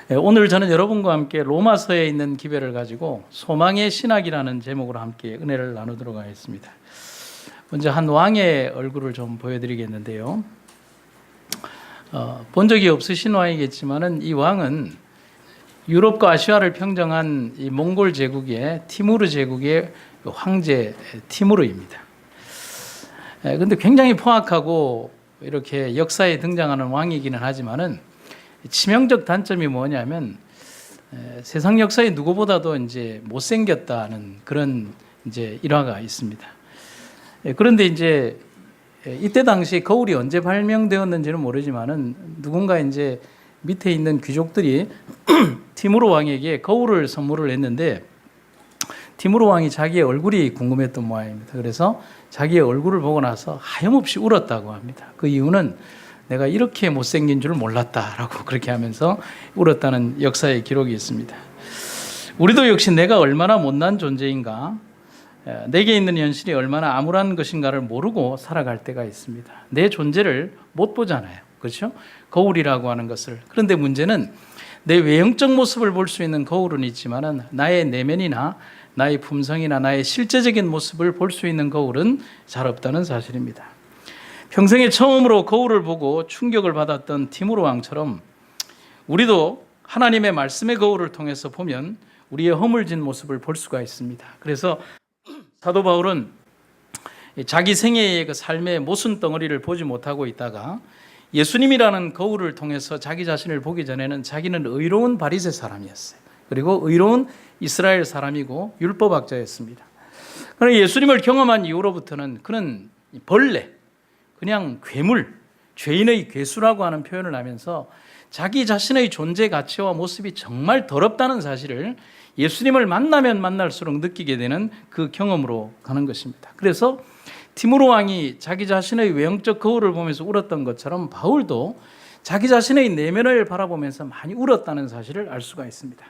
오늘 저는 여러분과 함께 로마서에 있는 기별을 가지고 소망의 신학이라는 제목으로 함께 은혜를 나누도록 하겠습니다. 먼저 한 왕의 얼굴을 좀 보여드리겠는데요. 본 적이 없으신 왕이겠지만은 이 왕은 유럽과 아시아를 평정한 이 몽골 제국의 티무르 제국의 황제 티무르입니다. 그런데 굉장히 포악하고 이렇게 역사에 등장하는 왕이기는 하지만은 치명적 단점이 뭐냐면 세상 역사에 누구보다도 이제 못생겼다는 그런 이제 일화가 있습니다. 그런데 이제 이때 당시 거울이 언제 발명되었는지는 모르지만은 누군가 이제 밑에 있는 귀족들이 티무르 왕에게 거울을 선물을 했는데 티무르 왕이 자기의 얼굴이 궁금했던 모양입니다. 그래서 자기의 얼굴을 보고 나서 하염없이 울었다고 합니다. 그 이유는 내가 이렇게 못생긴 줄 몰랐다라고 그렇게 하면서 울었다는 역사의 기록이 있습니다. 우리도 역시 내가 얼마나 못난 존재인가, 내게 있는 현실이 얼마나 암울한 것인가를 모르고 살아갈 때가 있습니다. 내 존재를 못 보잖아요. 그렇죠? 거울이라고 하는 것을. 그런데 문제는 내 외형적 모습을 볼 수 있는 거울은 있지만은 나의 내면이나 나의 품성이나 나의 실제적인 모습을 볼 수 있는 거울은 잘 없다는 사실입니다. 평생에 처음으로 거울을 보고 충격을 받았던 티무르 왕처럼 우리도 하나님의 말씀의 거울을 통해서 보면 우리의 허물진 모습을 볼 수가 있습니다. 그래서 사도 바울은 자기 생애의 그 삶의 모순 덩어리를 보지 못하고 있다가 예수님이라는 거울을 통해서 자기 자신을 보기 전에는 자기는 의로운 바리새 사람이었어요. 그리고 의로운 이스라엘 사람이고 율법학자였습니다. 그러나 예수님을 경험한 이후로부터는 그는 벌레, 그냥 괴물, 죄인의 괴수라고 하는 표현을 하면서 자기 자신의 존재 가치와 모습이 정말 더럽다는 사실을 예수님을 만나면 만날수록 느끼게 되는 그 경험으로 가는 것입니다. 그래서 티무르 왕이 자기 자신의 외형적 거울을 보면서 울었던 것처럼 바울도 자기 자신의 내면을 바라보면서 많이 울었다는 사실을 알 수가 있습니다.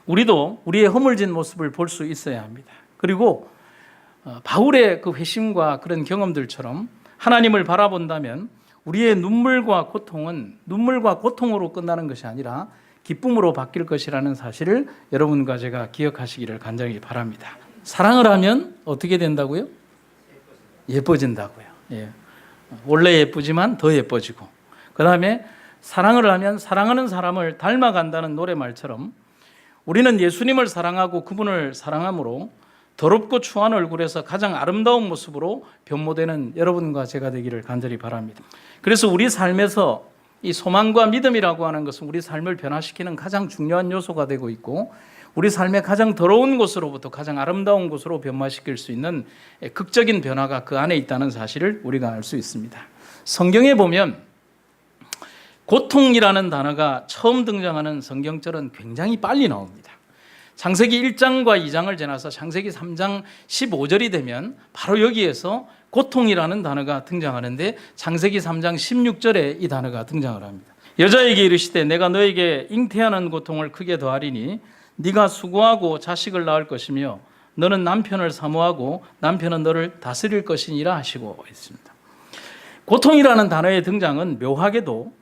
우리도 우리의 허물진 모습을 볼 수 있어야 합니다. 그리고 바울의 그 회심과 그런 경험들처럼 하나님을 바라본다면 우리의 눈물과 고통은 눈물과 고통으로 끝나는 것이 아니라 기쁨으로 바뀔 것이라는 사실을 여러분과 제가 기억하시기를 간절히 바랍니다. 사랑을 하면 어떻게 된다고요? 예뻐진다고요. 예. 원래 예쁘지만 더 예뻐지고, 그 다음에 사랑을 하면 사랑하는 사람을 닮아간다는 노래말처럼 우리는 예수님을 사랑하고 그분을 사랑함으로 더럽고 추한 얼굴에서 가장 아름다운 모습으로 변모되는 여러분과 제가 되기를 간절히 바랍니다. 그래서 우리 삶에서 이 소망과 믿음이라고 하는 것은 우리 삶을 변화시키는 가장 중요한 요소가 되고 있고, 우리 삶의 가장 더러운 곳으로부터 가장 아름다운 곳으로 변화시킬 수 있는 극적인 변화가 그 안에 있다는 사실을 우리가 알 수 있습니다. 성경에 보면 고통이라는 단어가 처음 등장하는 성경절은 굉장히 빨리 나옵니다. 창세기 1장과 2장을 지나서 창세기 3장 15절이 되면 바로 여기에서 고통이라는 단어가 등장하는데 창세기 3장 16절에 이 단어가 등장을 합니다. 여자에게 이르시되 내가 너에게 잉태하는 고통을 크게 더하리니 네가 수고하고 자식을 낳을 것이며 너는 남편을 사모하고 남편은 너를 다스릴 것이니라 하시고 있습니다. 고통이라는 단어의 등장은 묘하게도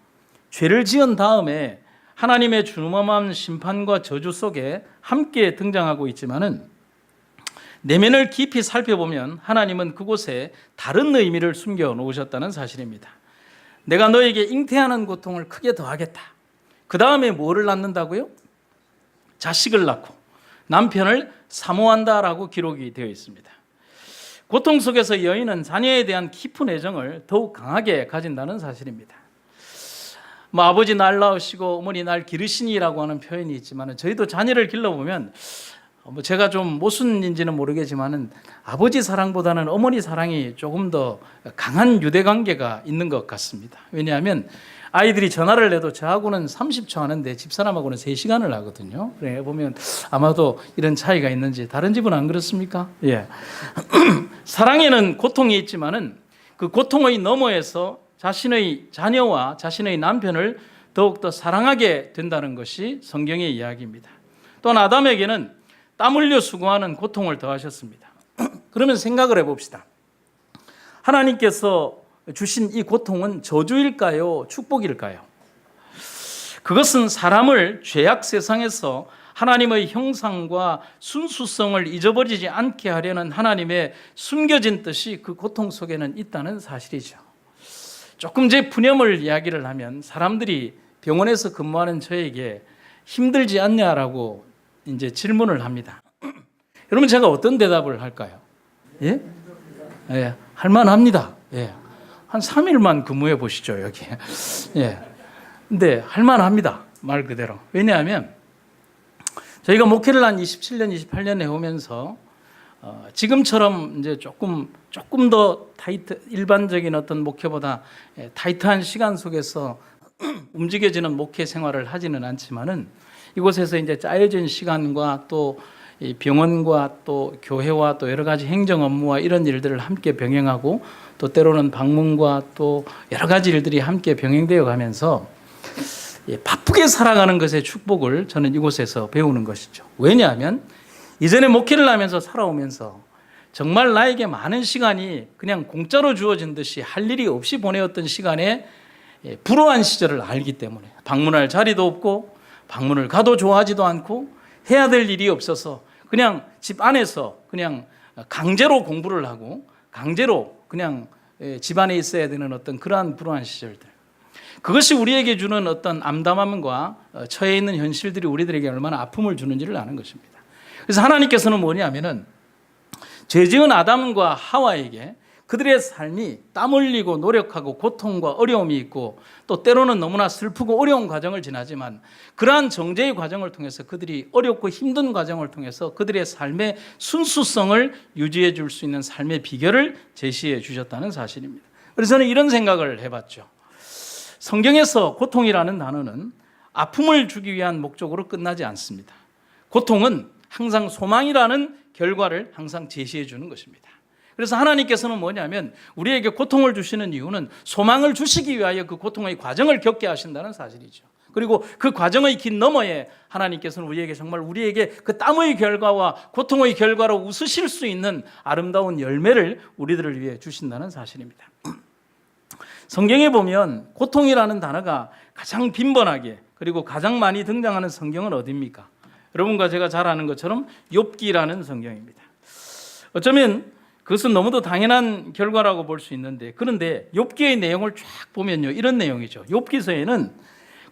죄를 지은 다음에 하나님의 준엄한 심판과 저주 속에 함께 등장하고 있지만은 내면을 깊이 살펴보면 하나님은 그곳에 다른 의미를 숨겨 놓으셨다는 사실입니다. 내가 너에게 잉태하는 고통을 크게 더하겠다. 그 다음에 뭐를 낳는다고요? 자식을 낳고 남편을 사모한다라고 기록이 되어 있습니다. 고통 속에서 여인은 자녀에 대한 깊은 애정을 더욱 강하게 가진다는 사실입니다. 아버지 날 낳으시고 어머니 날 기르시니라고 하는 표현이 있지만 저희도 자녀를 길러보면 제가 좀 모순인지는 모르겠지만 아버지 사랑보다는 어머니 사랑이 조금 더 강한 유대관계가 있는 것 같습니다. 왜냐하면 아이들이 전화를 해도 저하고는 30초 하는데 집사람하고는 3시간을 하거든요. 그래 보면 아마도 이런 차이가 있는지 다른 집은 안 그렇습니까? 예. 사랑에는 고통이 있지만은 그 고통의 너머에서 자신의 자녀와 자신의 남편을 더욱더 사랑하게 된다는 것이 성경의 이야기입니다. 또한 아담에게는 땀 흘려 수고하는 고통을 더하셨습니다. 그러면 생각을 해봅시다. 하나님께서 주신 이 고통은 저주일까요? 축복일까요? 그것은 사람을 죄악 세상에서 하나님의 형상과 순수성을 잊어버리지 않게 하려는 하나님의 숨겨진 뜻이 그 고통 속에는 있다는 사실이죠. 조금 제 푸념을 이야기를 하면 사람들이 병원에서 근무하는 저에게 힘들지 않냐라고 이제 질문을 합니다. 여러분 제가 어떤 대답을 할까요? 예? 예, 할만합니다. 예. 한 3일만 근무해 보시죠, 여기. 예. 근데 할만합니다. 말 그대로. 왜냐하면 저희가 목회를 한 27년, 28년 해오면서 지금처럼 이제 조금 더 일반적인 어떤 목회보다 타이트한 시간 속에서 움직여지는 목회 생활을 하지는 않지만은 이곳에서 이제 짜여진 시간과 또 이 병원과 또 교회와 또 여러 가지 행정 업무와 이런 일들을 함께 병행하고 또 때로는 방문과 또 여러 가지 일들이 함께 병행되어 가면서 바쁘게 살아가는 것의 축복을 저는 이곳에서 배우는 것이죠. 왜냐하면 이전에 목회를 하면서 살아오면서 정말 나에게 많은 시간이 그냥 공짜로 주어진 듯이 할 일이 없이 보내었던 시간에 불우한 시절을 알기 때문에 방문할 자리도 없고 방문을 가도 좋아하지도 않고 해야 될 일이 없어서 그냥 집 안에서 그냥 강제로 공부를 하고 강제로 그냥 집 안에 있어야 되는 어떤 그러한 불우한 시절들, 그것이 우리에게 주는 어떤 암담함과 처해 있는 현실들이 우리들에게 얼마나 아픔을 주는지를 아는 것입니다. 그래서 하나님께서는 뭐냐면은 죄지은 아담과 하와에게 그들의 삶이 땀 흘리고 노력하고 고통과 어려움이 있고 또 때로는 너무나 슬프고 어려운 과정을 지나지만 그러한 정죄의 과정을 통해서 그들이 어렵고 힘든 과정을 통해서 그들의 삶의 순수성을 유지해 줄 수 있는 삶의 비결을 제시해 주셨다는 사실입니다. 그래서 저는 이런 생각을 해봤죠. 성경에서 고통이라는 단어는 아픔을 주기 위한 목적으로 끝나지 않습니다. 고통은 항상 소망이라는 결과를 항상 제시해 주는 것입니다. 그래서 하나님께서는 뭐냐면 우리에게 고통을 주시는 이유는 소망을 주시기 위하여 그 고통의 과정을 겪게 하신다는 사실이죠. 그리고 그 과정의 긴 너머에 하나님께서는 우리에게 그 땀의 결과와 고통의 결과로 웃으실 수 있는 아름다운 열매를 우리들을 위해 주신다는 사실입니다. 성경에 보면 고통이라는 단어가 가장 빈번하게 그리고 가장 많이 등장하는 성경은 어디입니까? 여러분과 제가 잘 아는 것처럼 욥기라는 성경입니다. 어쩌면 그것은 너무도 당연한 결과라고 볼 수 있는데, 그런데 욥기의 내용을 쫙 보면요, 이런 내용이죠. 욥기서에는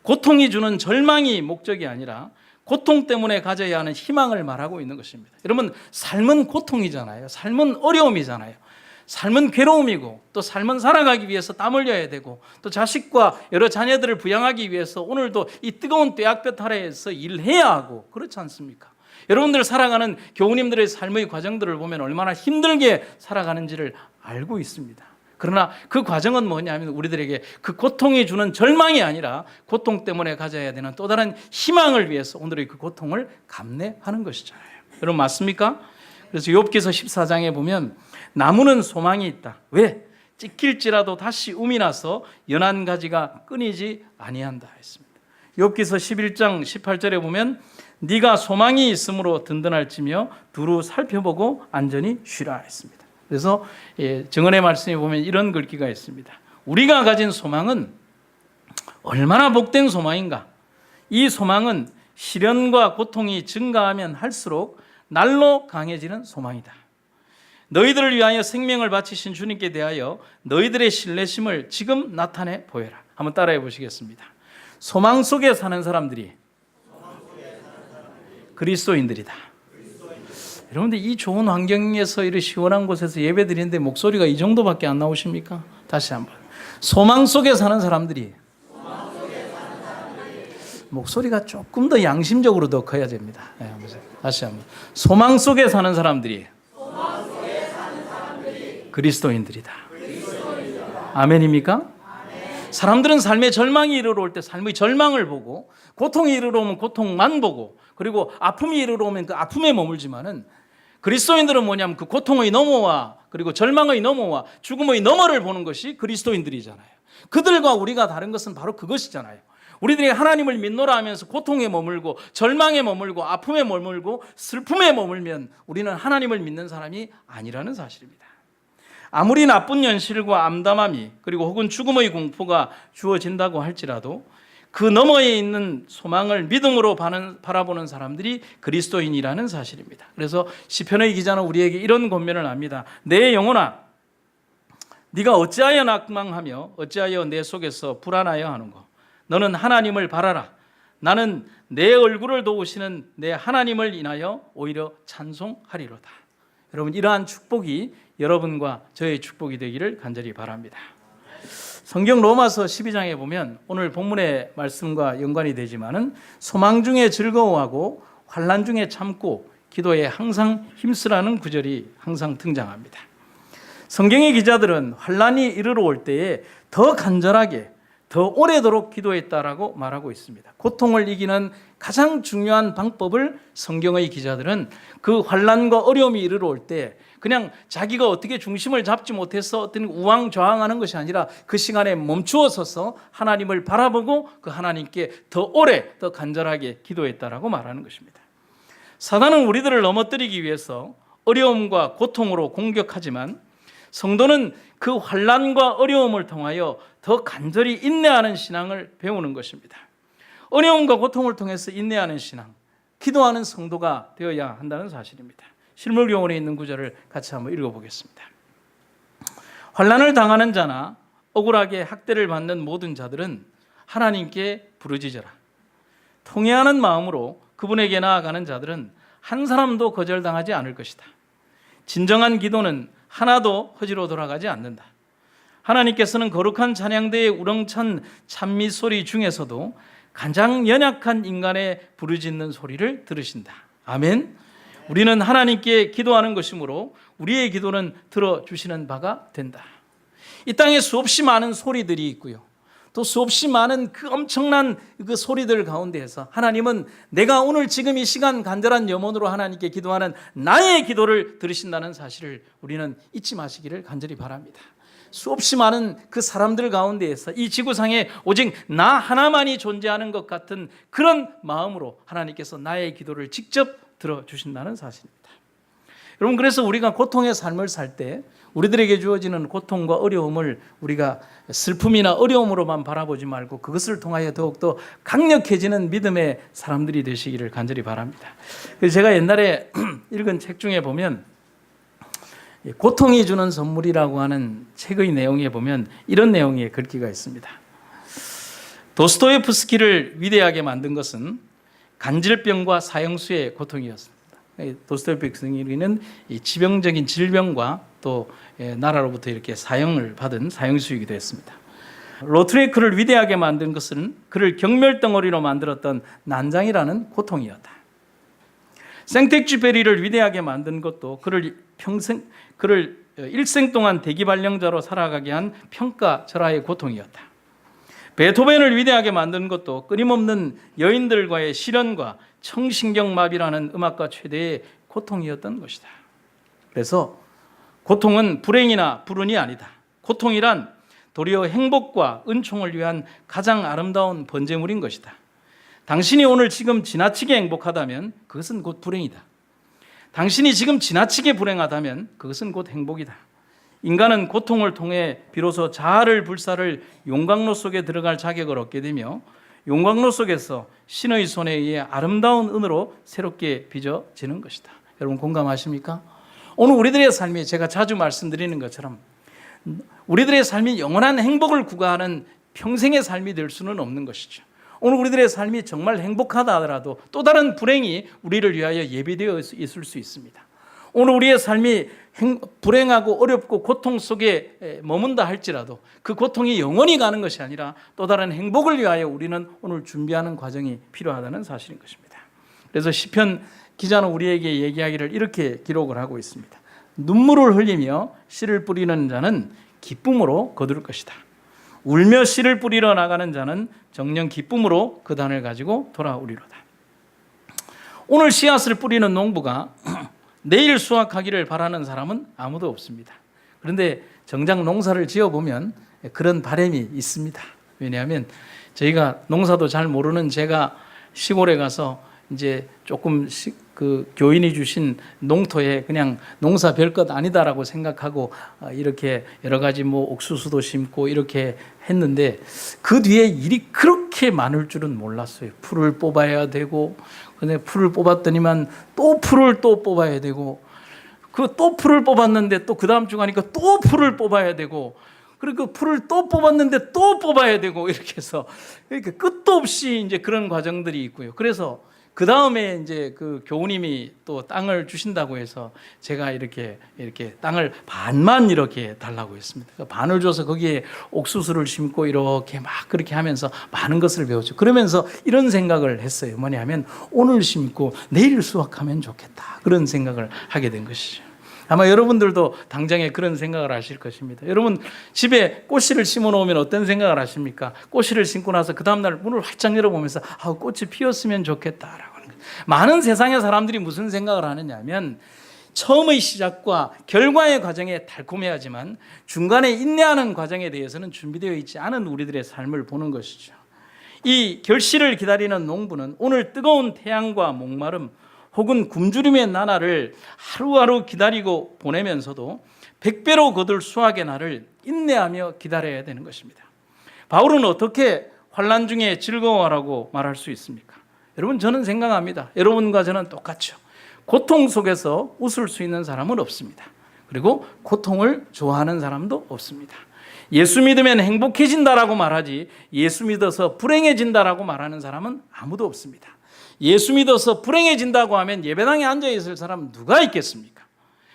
고통이 주는 절망이 목적이 아니라 고통 때문에 가져야 하는 희망을 말하고 있는 것입니다. 여러분, 삶은 고통이잖아요. 삶은 어려움이잖아요. 삶은 괴로움이고 또 삶은 살아가기 위해서 땀 흘려야 되고 또 자식과 여러 자녀들을 부양하기 위해서 오늘도 이 뜨거운 뙤약볕 아래에서 일해야 하고 그렇지 않습니까? 여러분들 살아가는 교우님들의 삶의 과정들을 보면 얼마나 힘들게 살아가는지를 알고 있습니다. 그러나 그 과정은 뭐냐면 우리들에게 그 고통이 주는 절망이 아니라 고통 때문에 가져야 되는 또 다른 희망을 위해서 오늘의 그 고통을 감내하는 것이잖아요. 여러분 맞습니까? 그래서 욥기서 14장에 보면 나무는 소망이 있다. 왜? 찢길지라도 다시 움이 나서 연한 가지가 끊이지 아니한다 했습니다. 욥기서 11장 18절에 보면 네가 소망이 있으므로 든든할지며 두루 살펴보고 안전히 쉬라 했습니다. 그래서 정언의 말씀에 보면 이런 글귀가 있습니다. 우리가 가진 소망은 얼마나 복된 소망인가. 이 소망은 시련과 고통이 증가하면 할수록 날로 강해지는 소망이다. 너희들을 위하여 생명을 바치신 주님께 대하여 너희들의 신뢰심을 지금 나타내 보여라. 한번 따라해 보시겠습니다. 소망 속에 사는 사람들이 그리스도인들이다. 여러분들 이 좋은 환경에서 이렇게 시원한 곳에서 예배 드리는데 목소리가 이 정도밖에 안 나오십니까? 다시 한번. 소망 속에 사는 사람들이 목소리가 조금 더 양심적으로 더 커야 됩니다. 네, 다시 한번. 소망 속에 사는 사람들이 그리스도인들이다. 아멘입니까? 사람들은 삶의 절망이 이르러 올 때 삶의 절망을 보고 고통이 이르러 오면 고통만 보고 그리고 아픔이 이르러 오면 그 아픔에 머물지만은 그리스도인들은 뭐냐면 그 고통의 너머와 그리고 절망의 너머와 죽음의 너머를 보는 것이 그리스도인들이잖아요. 그들과 우리가 다른 것은 바로 그것이잖아요. 우리들이 하나님을 믿노라 하면서 고통에 머물고 절망에 머물고 아픔에 머물고 슬픔에 머물면 우리는 하나님을 믿는 사람이 아니라는 사실입니다. 아무리 나쁜 현실과 암담함이 그리고 혹은 죽음의 공포가 주어진다고 할지라도 그 너머에 있는 소망을 믿음으로 바라보는 사람들이 그리스도인이라는 사실입니다. 그래서 시편의 기자는 우리에게 이런 권면을 합니다. 내 영혼아, 네가 어찌하여 낙망하며 어찌하여 내 속에서 불안하여 하는고. 너는 하나님을 바라라. 나는 내 얼굴을 도우시는 내 하나님을 인하여 오히려 찬송하리로다. 여러분, 이러한 축복이 여러분과 저의 축복이 되기를 간절히 바랍니다. 성경 로마서 12장에 보면 오늘 본문의 말씀과 연관이 되지만은 소망 중에 즐거워하고 환난 중에 참고 기도에 항상 힘쓰라는 구절이 항상 등장합니다. 성경의 기자들은 환난이 이르러 올 때에 더 간절하게 더 오래도록 기도했다라고 말하고 있습니다. 고통을 이기는 가장 중요한 방법을 성경의 기자들은 그 환난과 어려움이 이르러 올 때 그냥 자기가 어떻게 중심을 잡지 못해서 어떤 우왕좌왕하는 것이 아니라 그 시간에 멈추어 서서 하나님을 바라보고 그 하나님께 더 오래 더 간절하게 기도했다라고 말하는 것입니다. 사단은 우리들을 넘어뜨리기 위해서 어려움과 고통으로 공격하지만 성도는 그 환난과 어려움을 통하여 더 간절히 인내하는 신앙을 배우는 것입니다. 어려움과 고통을 통해서 인내하는 신앙, 기도하는 성도가 되어야 한다는 사실입니다. 실물교훈에 있는 구절을 같이 한번 읽어보겠습니다. 환난을 당하는 자나 억울하게 학대를 받는 모든 자들은 하나님께 부르짖어라. 통회하는 마음으로 그분에게 나아가는 자들은 한 사람도 거절당하지 않을 것이다. 진정한 기도는 하나도 허지로 돌아가지 않는다. 하나님께서는 거룩한 찬양대의 우렁찬 찬미 소리 중에서도 가장 연약한 인간의 부르짖는 소리를 들으신다. 아멘. 우리는 하나님께 기도하는 것이므로 우리의 기도는 들어주시는 바가 된다. 이 땅에 수없이 많은 소리들이 있고요. 또 수없이 많은 그 엄청난 그 소리들 가운데에서 하나님은 내가 오늘 지금 이 시간 간절한 염원으로 하나님께 기도하는 나의 기도를 들으신다는 사실을 우리는 잊지 마시기를 간절히 바랍니다. 수없이 많은 그 사람들 가운데에서 이 지구상에 오직 나 하나만이 존재하는 것 같은 그런 마음으로 하나님께서 나의 기도를 직접 들어주신다는 사실입니다. 여러분, 그래서 우리가 고통의 삶을 살 때 우리들에게 주어지는 고통과 어려움을 우리가 슬픔이나 어려움으로만 바라보지 말고 그것을 통하여 더욱더 강력해지는 믿음의 사람들이 되시기를 간절히 바랍니다. 그래서 제가 옛날에 읽은 책 중에 보면 고통이 주는 선물이라고 하는 책의 내용에 보면 이런 내용이 글귀가 있습니다. 도스토옙스키를 위대하게 만든 것은 간질병과 사형수의 고통이었습니다. 도스토옙스키는 지병적인 질병과 또 나라로부터 이렇게 사형을 받은 사형수이기도 했습니다. 로트레이크를 위대하게 만든 것은 그를 경멸덩어리로 만들었던 난장이라는 고통이었다. 생텍쥐페리를 위대하게 만든 것도 그를 일생 동안 대기발령자로 살아가게 한 평가절하의 고통이었다. 베토벤을 위대하게 만든 것도 끊임없는 여인들과의 시련과 청신경마비라는 음악가 최대의 고통이었던 것이다. 그래서 고통은 불행이나 불운이 아니다. 고통이란 도리어 행복과 은총을 위한 가장 아름다운 번제물인 것이다. 당신이 오늘 지금 지나치게 행복하다면 그것은 곧 불행이다. 당신이 지금 지나치게 불행하다면 그것은 곧 행복이다. 인간은 고통을 통해 비로소 자아를 불사를 용광로 속에 들어갈 자격을 얻게 되며 용광로 속에서 신의 손에 의해 아름다운 은으로 새롭게 빚어지는 것이다. 여러분 공감하십니까? 오늘 우리들의 삶이 제가 자주 말씀드리는 것처럼 우리들의 삶이 영원한 행복을 구가하는 평생의 삶이 될 수는 없는 것이죠. 오늘 우리들의 삶이 정말 행복하다 하더라도 또 다른 불행이 우리를 위하여 예비되어 있을 수 있습니다. 오늘 우리의 삶이 불행하고 어렵고 고통 속에 머문다 할지라도 그 고통이 영원히 가는 것이 아니라 또 다른 행복을 위하여 우리는 오늘 준비하는 과정이 필요하다는 사실인 것입니다. 그래서 시편 기자는 우리에게 얘기하기를 이렇게 기록을 하고 있습니다. 눈물을 흘리며 씨를 뿌리는 자는 기쁨으로 거둘 것이다. 울며 씨를 뿌리러 나가는 자는 정녕 기쁨으로 그 단을 가지고 돌아오리로다. 오늘 씨앗을 뿌리는 농부가 내일 수확하기를 바라는 사람은 아무도 없습니다. 그런데 정작 농사를 지어보면 그런 바람이 있습니다. 왜냐하면 저희가 농사도 잘 모르는 제가 시골에 가서 이제 조금 그 교인이 주신 농토에 그냥 농사 별것 아니다라고 생각하고 이렇게 여러 가지 뭐 옥수수도 심고 이렇게 했는데 그 뒤에 일이 그렇게 많을 줄은 몰랐어요. 풀을 뽑아야 되고, 근데 풀을 뽑았더니만 또 풀을 또 뽑아야 되고, 그 또 풀을 뽑았는데 또 그 다음 주 가니까 또 풀을 뽑아야 되고, 그리고 그 풀을 또 뽑았는데 또 뽑아야 되고, 이렇게 해서 이렇게 끝도 없이 이제 그런 과정들이 있고요. 그래서 그 다음에 이제 그 교우님이 또 땅을 주신다고 해서 제가 이렇게 땅을 반만 이렇게 달라고 했습니다. 그러니까 반을 줘서 거기에 옥수수를 심고 이렇게 막 그렇게 하면서 많은 것을 배웠죠. 그러면서 이런 생각을 했어요. 뭐냐면 오늘 심고 내일 수확하면 좋겠다. 그런 생각을 하게 된 것이죠. 아마 여러분들도 당장에 그런 생각을 하실 것입니다. 여러분 집에 꽃씨를 심어 놓으면 어떤 생각을 하십니까? 꽃씨를 심고 나서 그 다음날 문을 활짝 열어보면서 꽃이 피었으면 좋겠다라고 하는 거예요. 많은 세상의 사람들이 무슨 생각을 하느냐면 처음의 시작과 결과의 과정에 달콤해하지만 중간에 인내하는 과정에 대해서는 준비되어 있지 않은 우리들의 삶을 보는 것이죠. 이 결실을 기다리는 농부는 오늘 뜨거운 태양과 목마름 혹은 굶주림의 나날을 하루하루 기다리고 보내면서도 100배로 거둘 수확의 날을 인내하며 기다려야 되는 것입니다. 바울은 어떻게 환난 중에 즐거워하라고 말할 수 있습니까? 여러분, 저는 생각합니다. 여러분과 저는 똑같죠. 고통 속에서 웃을 수 있는 사람은 없습니다. 그리고 고통을 좋아하는 사람도 없습니다. 예수 믿으면 행복해진다라고 말하지 예수 믿어서 불행해진다라고 말하는 사람은 아무도 없습니다. 예수 믿어서 불행해진다고 하면 예배당에 앉아있을 사람은 누가 있겠습니까?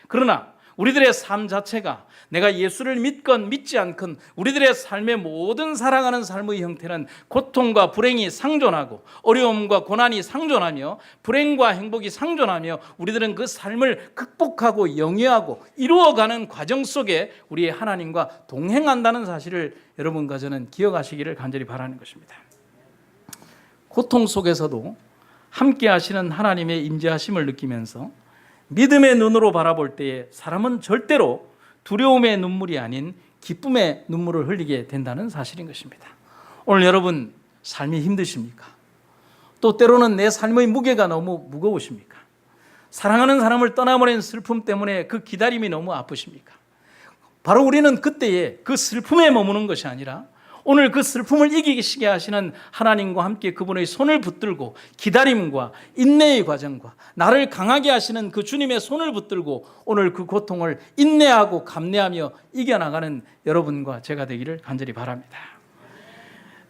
그러나 우리들의 삶 자체가 내가 예수를 믿건 믿지 않건 우리들의 삶의 모든 살아가는 삶의 형태는 고통과 불행이 상존하고 어려움과 고난이 상존하며 불행과 행복이 상존하며 우리들은 그 삶을 극복하고 영위하고 이루어가는 과정 속에 우리의 하나님과 동행한다는 사실을 여러분과 저는 기억하시기를 간절히 바라는 것입니다. 고통 속에서도 함께 하시는 하나님의 임재하심을 느끼면서 믿음의 눈으로 바라볼 때에 사람은 절대로 두려움의 눈물이 아닌 기쁨의 눈물을 흘리게 된다는 사실인 것입니다. 오늘 여러분 삶이 힘드십니까? 또 때로는 내 삶의 무게가 너무 무거우십니까? 사랑하는 사람을 떠나버린 슬픔 때문에 그 기다림이 너무 아프십니까? 바로 우리는 그때에 그 슬픔에 머무는 것이 아니라 오늘 그 슬픔을 이기시게 하시는 하나님과 함께 그분의 손을 붙들고 기다림과 인내의 과정과 나를 강하게 하시는 그 주님의 손을 붙들고 오늘 그 고통을 인내하고 감내하며 이겨나가는 여러분과 제가 되기를 간절히 바랍니다.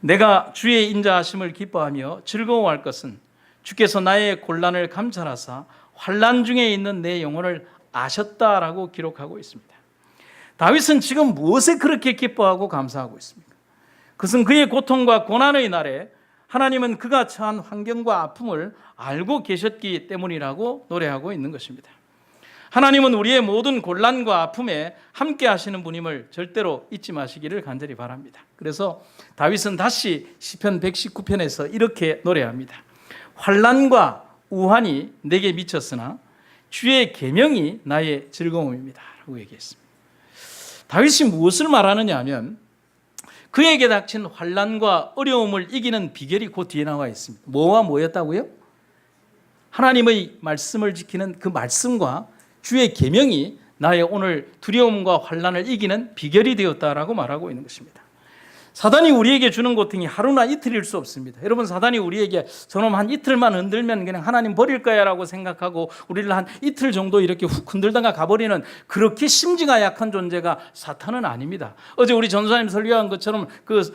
내가 주의 인자하심을 기뻐하며 즐거워할 것은 주께서 나의 곤란을 감찰하사 환난 중에 있는 내 영혼을 아셨다라고 기록하고 있습니다. 다윗은 지금 무엇에 그렇게 기뻐하고 감사하고 있습니까? 그것은 그의 고통과 고난의 날에 하나님은 그가 처한 환경과 아픔을 알고 계셨기 때문이라고 노래하고 있는 것입니다. 하나님은 우리의 모든 곤란과 아픔에 함께 하시는 분임을 절대로 잊지 마시기를 간절히 바랍니다. 그래서 다윗은 다시 시편 119편에서 이렇게 노래합니다. 환난과 우환이 내게 미쳤으나 주의 계명이 나의 즐거움입니다 라고 얘기했습니다. 다윗이 무엇을 말하느냐 하면 그에게 닥친 환난과 어려움을 이기는 비결이 그 뒤에 나와 있습니다. 뭐와 뭐였다고요? 하나님의 말씀을 지키는 그 말씀과 주의 계명이 나의 오늘 두려움과 환난을 이기는 비결이 되었다라고 말하고 있는 것입니다. 사단이 우리에게 주는 고통이 하루나 이틀일 수 없습니다. 여러분, 사단이 우리에게 저놈 한 이틀만 흔들면 그냥 하나님 버릴 거야 라고 생각하고 우리를 한 이틀 정도 이렇게 훅 흔들다가 가버리는 그렇게 심지가 약한 존재가 사탄은 아닙니다. 어제 우리 전도사님 설교한 것처럼 그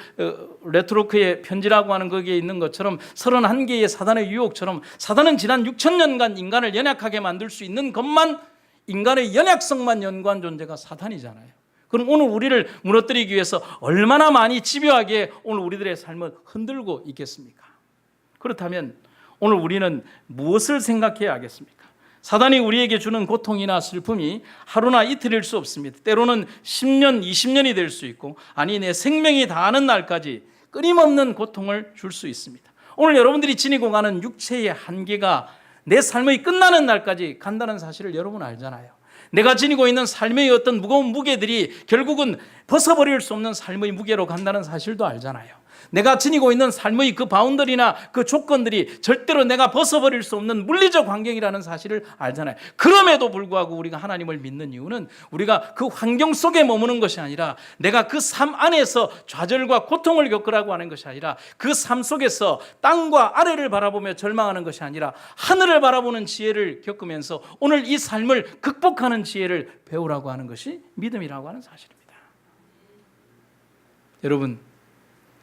레트로크의 편지라고 하는 거기에 있는 것처럼 31개의 사단의 유혹처럼 사단은 지난 6,000년간 인간을 연약하게 만들 수 있는 것만 인간의 연약성만 연구한 존재가 사탄이잖아요. 그럼 오늘 우리를 무너뜨리기 위해서 얼마나 많이 집요하게 오늘 우리들의 삶을 흔들고 있겠습니까? 그렇다면 오늘 우리는 무엇을 생각해야 하겠습니까? 사단이 우리에게 주는 고통이나 슬픔이 하루나 이틀일 수 없습니다. 때로는 10년, 20년이 될 수 있고 아니 내 생명이 다하는 날까지 끊임없는 고통을 줄 수 있습니다. 오늘 여러분들이 지니고 가는 육체의 한계가 내 삶의 끝나는 날까지 간다는 사실을 여러분 알잖아요. 내가 지니고 있는 삶의 어떤 무거운 무게들이 결국은 벗어버릴 수 없는 삶의 무게로 간다는 사실도 알잖아요. 내가 지니고 있는 삶의 그 바운더리나 그 조건들이 절대로 내가 벗어버릴 수 없는 물리적 환경이라는 사실을 알잖아요. 그럼에도 불구하고 우리가 하나님을 믿는 이유는 우리가 그 환경 속에 머무는 것이 아니라 내가 그 삶 안에서 좌절과 고통을 겪으라고 하는 것이 아니라 그 삶 속에서 땅과 아래를 바라보며 절망하는 것이 아니라 하늘을 바라보는 지혜를 겪으면서 오늘 이 삶을 극복하는 지혜를 배우라고 하는 것이 믿음이라고 하는 사실입니다. 여러분,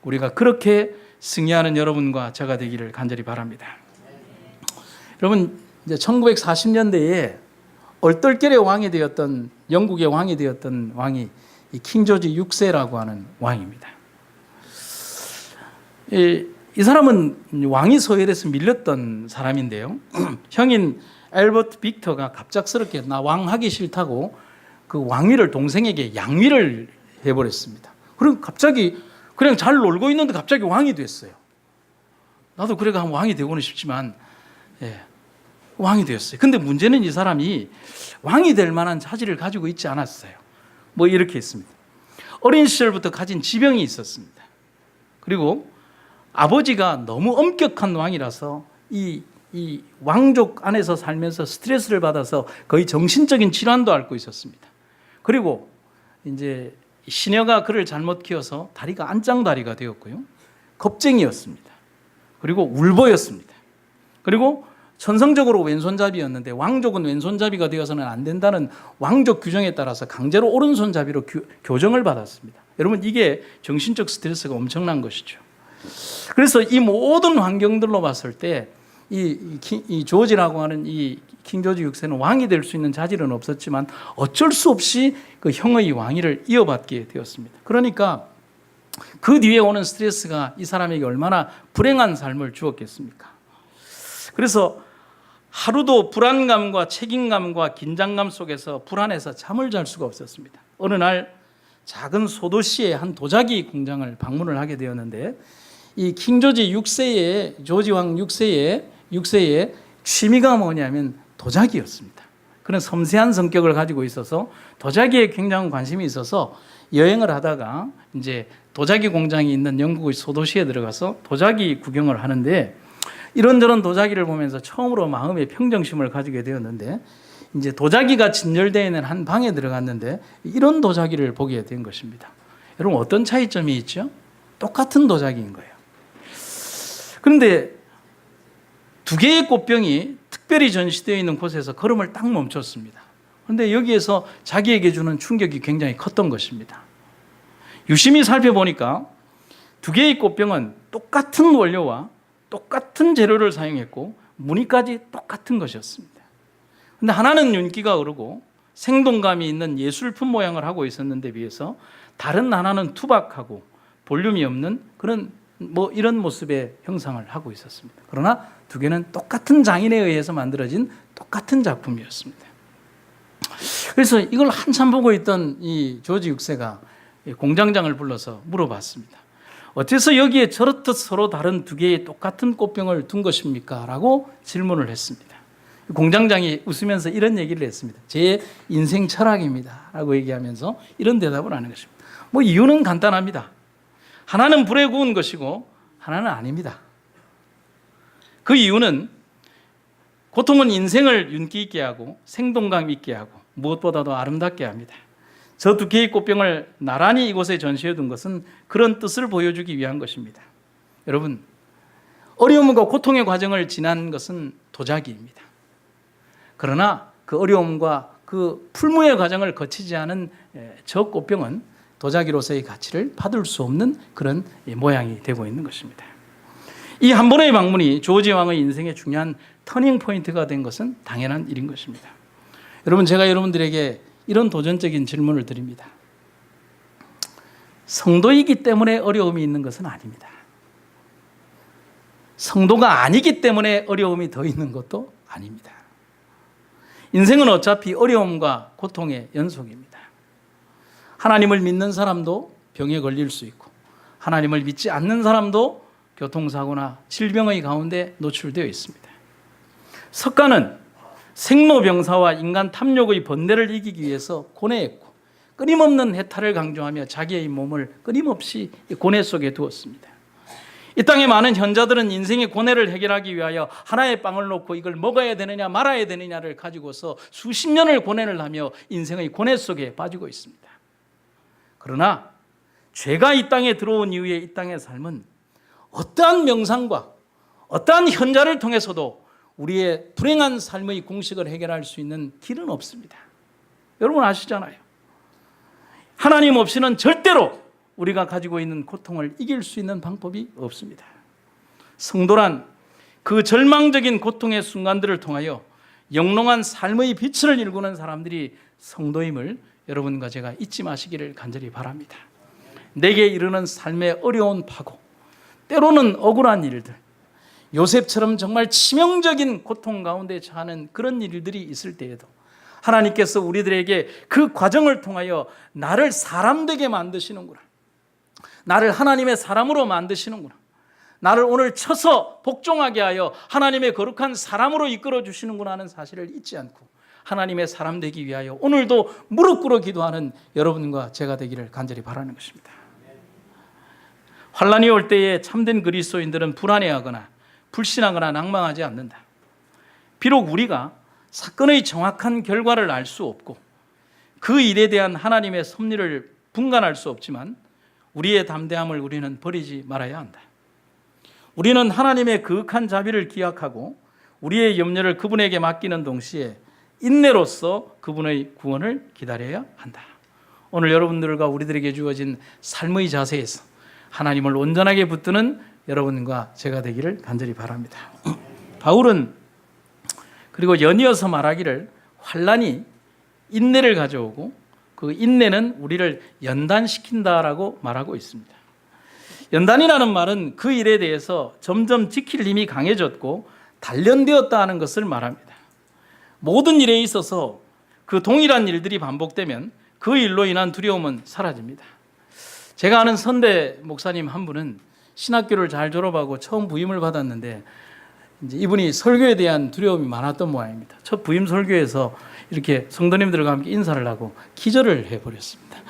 우리가 그렇게 승리하는 여러분과 제가 되기를 간절히 바랍니다. 여러분, 이제 1940년대에 얼떨결에 왕이 되었던, 영국의 왕이 되었던 왕이 킹 조지 6세라고 하는 왕입니다. 이 사람은 왕위 서열에서 밀렸던 사람인데요. 형인 엘버트 빅터가 갑작스럽게 나 왕하기 싫다고 그 왕위를 동생에게 양위를 해버렸습니다. 그럼 갑자기 그냥 잘 놀고 있는데 갑자기 왕이 됐어요. 나도 그래가 한번 왕이 되고는 싶지만 왕이 되었어요. 근데 문제는 이 사람이 왕이 될 만한 자질을 가지고 있지 않았어요. 뭐 이렇게 했습니다. 어린 시절부터 가진 지병이 있었습니다. 그리고 아버지가 너무 엄격한 왕이라서 이 왕족 안에서 살면서 스트레스를 받아서 거의 정신적인 질환도 앓고 있었습니다. 그리고 이제 시녀가 그를 잘못 키워서 다리가 안짱다리가 되었고요. 겁쟁이였습니다. 그리고 울보였습니다. 그리고 천성적으로 왼손잡이였는데 왕족은 왼손잡이가 되어서는 안 된다는 왕족 규정에 따라서 강제로 오른손잡이로 교정을 받았습니다. 여러분, 이게 정신적 스트레스가 엄청난 것이죠. 그래서 이 모든 환경들로 봤을 때 이 조지라고 하는 이 킹 조지 6세는 왕이 될 수 있는 자질은 없었지만 어쩔 수 없이 그 형의 왕위를 이어받게 되었습니다. 그러니까 그 뒤에 오는 스트레스가 이 사람에게 얼마나 불행한 삶을 주었겠습니까? 그래서 하루도 불안감과 책임감과 긴장감 속에서 불안해서 잠을 잘 수가 없었습니다. 어느 날 작은 소도시의 한 도자기 공장을 방문을 하게 되었는데 이 킹 조지 6세의 조지 왕 6세의 취미가 뭐냐면 도자기였습니다. 그런 섬세한 성격을 가지고 있어서 도자기에 굉장한 관심이 있어서 여행을 하다가 이제 도자기 공장이 있는 영국의 소도시에 들어가서 도자기 구경을 하는데 이런저런 도자기를 보면서 처음으로 마음의 평정심을 가지게 되었는데 이제 도자기가 진열되어 있는 한 방에 들어갔는데 이런 도자기를 보게 된 것입니다. 여러분, 어떤 차이점이 있죠? 똑같은 도자기인 거예요. 그런데 두 개의 꽃병이 특별히 전시되어 있는 곳에서 걸음을 딱 멈췄습니다. 그런데 여기에서 자기에게 주는 충격이 굉장히 컸던 것입니다. 유심히 살펴보니까 두 개의 꽃병은 똑같은 원료와 똑같은 재료를 사용했고 무늬까지 똑같은 것이었습니다. 그런데 하나는 윤기가 흐르고 생동감이 있는 예술품 모양을 하고 있었는데 비해서 다른 하나는 투박하고 볼륨이 없는 그런 이런 모습의 형상을 하고 있었습니다. 그러나 두 개는 똑같은 장인에 의해서 만들어진 똑같은 작품이었습니다. 그래서 이걸 한참 보고 있던 이 조지 6세가 공장장을 불러서 물어봤습니다. 어째서 여기에 저렇듯 서로 다른 두 개의 똑같은 꽃병을 둔 것입니까? 라고 질문을 했습니다. 공장장이 웃으면서 이런 얘기를 했습니다. 제 인생 철학입니다. 라고 얘기하면서 이런 대답을 하는 것입니다. 이유는 간단합니다. 하나는 불에 구운 것이고 하나는 아닙니다. 그 이유는 고통은 인생을 윤기 있게 하고 생동감 있게 하고 무엇보다도 아름답게 합니다. 저 두 개의 꽃병을 나란히 이곳에 전시해 둔 것은 그런 뜻을 보여주기 위한 것입니다. 여러분, 어려움과 고통의 과정을 지난 것은 도자기입니다. 그러나 그 어려움과 그 풀무의 과정을 거치지 않은 저 꽃병은 도자기로서의 가치를 받을 수 없는 그런 모양이 되고 있는 것입니다. 이 한 번의 방문이 조지 왕의 인생의 중요한 터닝 포인트가 된 것은 당연한 일인 것입니다. 여러분, 제가 여러분들에게 이런 도전적인 질문을 드립니다. 성도이기 때문에 어려움이 있는 것은 아닙니다. 성도가 아니기 때문에 어려움이 더 있는 것도 아닙니다. 인생은 어차피 어려움과 고통의 연속입니다. 하나님을 믿는 사람도 병에 걸릴 수 있고 하나님을 믿지 않는 사람도 교통사고나 질병의 가운데 노출되어 있습니다. 석가는 생로병사와 인간 탐욕의 번뇌를 이기기 위해서 고뇌했고 끊임없는 해탈을 강조하며 자기의 몸을 끊임없이 고뇌 속에 두었습니다. 이 땅의 많은 현자들은 인생의 고뇌를 해결하기 위하여 하나의 빵을 놓고 이걸 먹어야 되느냐 말아야 되느냐를 가지고서 수십 년을 고뇌를 하며 인생의 고뇌 속에 빠지고 있습니다. 그러나 죄가 이 땅에 들어온 이후에 이 땅의 삶은 어떠한 명상과 어떠한 현자를 통해서도 우리의 불행한 삶의 공식을 해결할 수 있는 길은 없습니다. 여러분 아시잖아요. 하나님 없이는 절대로 우리가 가지고 있는 고통을 이길 수 있는 방법이 없습니다. 성도란 그 절망적인 고통의 순간들을 통하여 영롱한 삶의 빛을 일구는 사람들이 성도임을 여러분과 제가 잊지 마시기를 간절히 바랍니다. 내게 이르는 삶의 어려운 파고, 때로는 억울한 일들, 요셉처럼 정말 치명적인 고통 가운데 처하는 그런 일들이 있을 때에도 하나님께서 우리들에게 그 과정을 통하여 나를 사람 되게 만드시는구나, 나를 하나님의 사람으로 만드시는구나, 나를 오늘 쳐서 복종하게 하여 하나님의 거룩한 사람으로 이끌어 주시는구나 하는 사실을 잊지 않고 하나님의 사람 되기 위하여 오늘도 무릎 꿇어 기도하는 여러분과 제가 되기를 간절히 바라는 것입니다. 환난이 올 때에 참된 그리스도인들은 불안해하거나 불신하거나 낭망하지 않는다. 비록 우리가 사건의 정확한 결과를 알 수 없고 그 일에 대한 하나님의 섭리를 분간할 수 없지만 우리의 담대함을 우리는 버리지 말아야 한다. 우리는 하나님의 그윽한 자비를 기약하고 우리의 염려를 그분에게 맡기는 동시에 인내로서 그분의 구원을 기다려야 한다. 오늘 여러분들과 우리들에게 주어진 삶의 자세에서 하나님을 온전하게 붙드는 여러분과 제가 되기를 간절히 바랍니다. 바울은 그리고 연이어서 말하기를 환난이 인내를 가져오고 그 인내는 우리를 연단시킨다라고 말하고 있습니다. 연단이라는 말은 그 일에 대해서 점점 지킬 힘이 강해졌고 단련되었다 하는 것을 말합니다. 모든 일에 있어서 그 동일한 일들이 반복되면 그 일로 인한 두려움은 사라집니다. 제가 아는 선대 목사님 한 분은 신학교를 잘 졸업하고 처음 부임을 받았는데 이제 이분이 설교에 대한 두려움이 많았던 모양입니다. 첫 부임 설교에서 이렇게 성도님들과 함께 인사를 하고 기절을 해버렸습니다.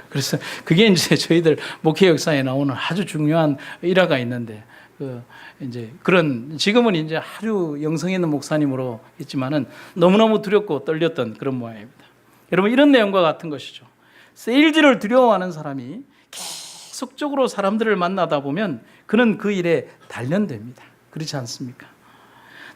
그래서 그게 이제 저희들 목회 역사에 나오는 아주 중요한 일화가 있는데 이제 그런 지금은 이제 아주 영성 있는 목사님으로 있지만은 너무너무 두렵고 떨렸던 그런 모양입니다. 여러분 이런 내용과 같은 것이죠. 세일즈를 두려워하는 사람이 계속적으로 사람들을 만나다 보면 그는 그 일에 단련됩니다. 그렇지 않습니까?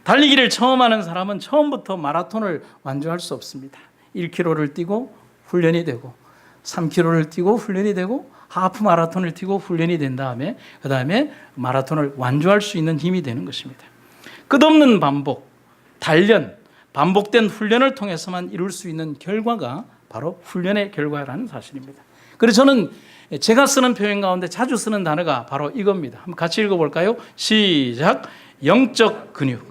달리기를 처음 하는 사람은 처음부터 마라톤을 완주할 수 없습니다. 1km를 뛰고 훈련이 되고 3km를 뛰고 훈련이 되고 하프 마라톤을 뛰고 훈련이 된 다음에 그 다음에 마라톤을 완주할 수 있는 힘이 되는 것입니다. 끝없는 반복, 단련, 반복된 훈련을 통해서만 이룰 수 있는 결과가 바로 훈련의 결과라는 사실입니다. 그래서 저는 제가 쓰는 표현 가운데 자주 쓰는 단어가 바로 이겁니다. 한번 같이 읽어볼까요? 시작. 영적 근육.